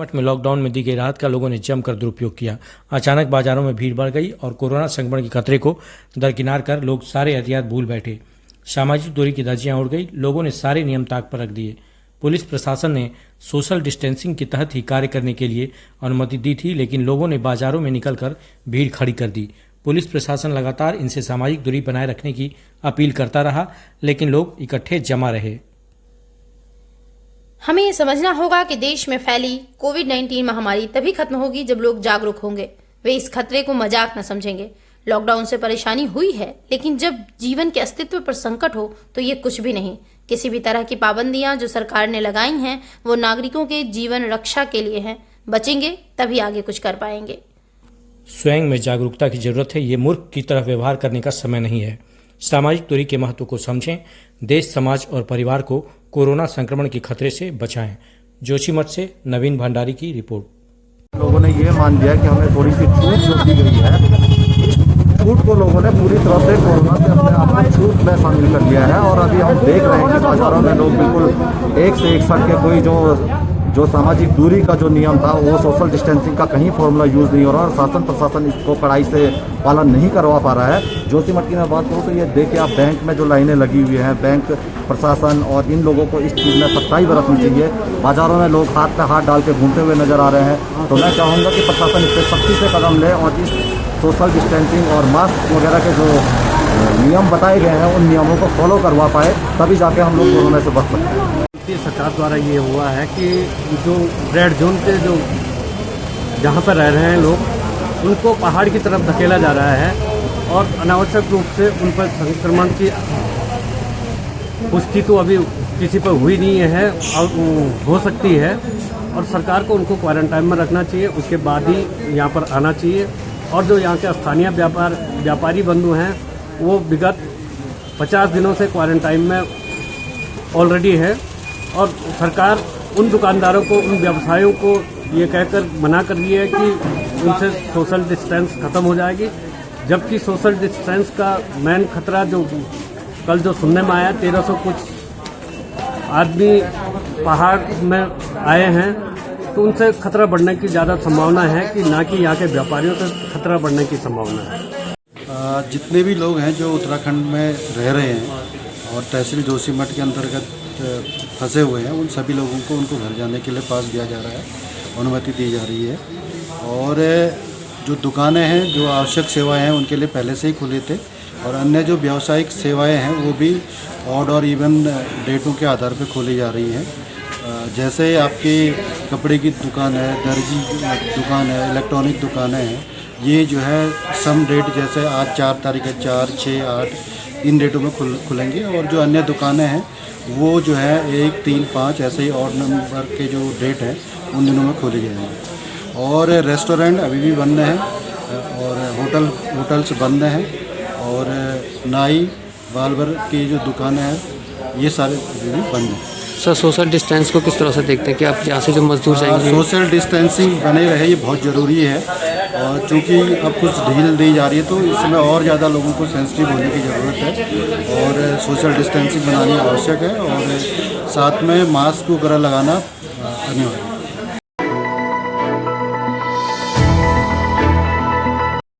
जोशीमठ में लॉकडाउन में दी गई राहत का लोगों ने जमकर दुरुपयोग किया। अचानक बाजारों में भीड़ बढ़ गई और कोरोना संक्रमण के खतरे को दरकिनार कर लोग सारे एहतियात भूल बैठे। सामाजिक दूरी की धज्जियां उड़ गई, लोगों ने सारे नियम ताक पर रख दिए। पुलिस प्रशासन ने सोशल डिस्टेंसिंग के तहत ही कार्य करने के लिए अनुमति दी थी, लेकिन लोगों ने बाजारों में निकलकर भीड़ खड़ी कर दी। पुलिस प्रशासन लगातार इनसे सामाजिक दूरी बनाए रखने की अपील करता रहा, लेकिन लोग इकट्ठे जमा रहे। हमें ये समझना होगा कि देश में फैली कोविड-19 महामारी तभी खत्म होगी जब लोग जागरूक होंगे। वे इस खतरे को मजाक न समझेंगे। लॉकडाउन से परेशानी हुई है, लेकिन जब जीवन के अस्तित्व पर संकट हो तो ये कुछ भी नहीं। किसी भी तरह की पाबंदियां जो सरकार ने लगाई हैं वो नागरिकों के जीवन रक्षा के लिए हैं। बचेंगे तभी आगे कुछ कर पाएंगे। स्वयं में जागरूकता की जरूरत है। ये मूर्ख की तरह व्यवहार करने का समय नहीं है। सामाजिक दूरी के महत्व को समझें। देश, समाज और परिवार को कोरोना संक्रमण के खतरे से बचाएं। जोशीमठ से नवीन भंडारी की रिपोर्ट। लोगों ने ये मान लिया कि हमें थोड़ी सी छूट जो दी गई है, छूट को लोगों ने पूरी तरह से कोरोना से अपने आप को छूट में शामिल कर लिया है। और अभी हम देख रहे हैं कि बाजारों में लोग बिल्कुल एक से एक सट के कोई जो सामाजिक दूरी का जो नियम था वो सोशल डिस्टेंसिंग का कहीं फॉर्मूला यूज़ नहीं हो रहा और शासन प्रशासन इसको कड़ाई से पालन नहीं करवा पा रहा है। जोशीमठ की मैं बात करूँ तो ये देखिए आप बैंक में जो लाइनें लगी हुई हैं, बैंक प्रशासन और इन लोगों को इस चीज़ में सख्ताई बरतनी चाहिए। बाजारों में लोग हाथ पे हाथ डाल के घूमते हुए नजर आ रहे हैं, तो मैं चाहूँगा कि प्रशासन इस पर सख्ती से कदम ले और इस सोशल डिस्टेंसिंग और मास्क वगैरह के जो नियम बताए गए हैं उन नियमों को फॉलो करवा पाए, तभी जाके हम लोग कोरोना से बच सकते हैं। सरकार द्वारा ये हुआ है कि जो रेड जोन के जो जहाँ पर रह रहे हैं लोग, उनको पहाड़ की तरफ धकेला जा रहा है और अनावश्यक रूप से उन पर संक्रमण की पुष्टि तो अभी किसी पर हुई नहीं है और हो सकती है, और सरकार को उनको क्वारंटाइन में रखना चाहिए। उसके बाद ही यहाँ पर आना चाहिए। और जो यहाँ के स्थानीय व्यापारी बंधु हैं वो विगत 50 दिनों से क्वारंटाइन में ऑलरेडी है, और सरकार उन दुकानदारों को, उन व्यवसायों को ये कहकर मना कर रही है कि उनसे सोशल डिस्टेंस खत्म हो जाएगी, जबकि सोशल डिस्टेंस का मेन खतरा जो कल जो सुनने में आया 1300 कुछ आदमी पहाड़ में आए हैं, तो उनसे खतरा बढ़ने की ज़्यादा संभावना है कि ना कि यहाँ के व्यापारियों से खतरा बढ़ने की संभावना है। जितने भी लोग हैं जो उत्तराखंड में रह रहे हैं और तहसील जोशीमठ के अंतर्गत फंसे हुए हैं, उन सभी लोगों को उनको घर जाने के लिए पास दिया जा रहा है, अनुमति दी जा रही है। और जो दुकानें हैं, जो आवश्यक सेवाएं हैं, उनके लिए पहले से ही खुले थे, और अन्य जो व्यावसायिक सेवाएं हैं वो भी ऑड और इवन डेटों के आधार पर खोली जा रही हैं। जैसे आपकी कपड़े की दुकान है, दर्जी दुकान है, इलेक्ट्रॉनिक दुकानें हैं, ये जो है सम डेट जैसे आज 4 तारीख है, 4, 6, 8 इन डेटों में खुलेंगे। और जो अन्य दुकानें हैं वो जो है 1, 3, 5 ऐसे ही ऑड नंबर के जो डेट है उन दिनों में खोले जाएंगे। और रेस्टोरेंट अभी भी बंद हैं और होटल्स बंद हैं, और नाई बार्बर की जो दुकानें हैं ये सारे अभी भी बंद हैं। सर, सोशल डिस्टेंस को किस तरह से देखते हैं कि आप यहाँ से जो मजदूर जाएंगे? सोशल डिस्टेंसिंग बने रहे, ये बहुत ज़रूरी है। और चूँकि अब कुछ ढील दी जा रही है तो इसमें और ज़्यादा लोगों को सेंसिटिव होने की ज़रूरत है और सोशल डिस्टेंसिंग बनानी आवश्यक है, और साथ में मास्क वगैरह लगाना अनिवार्य है।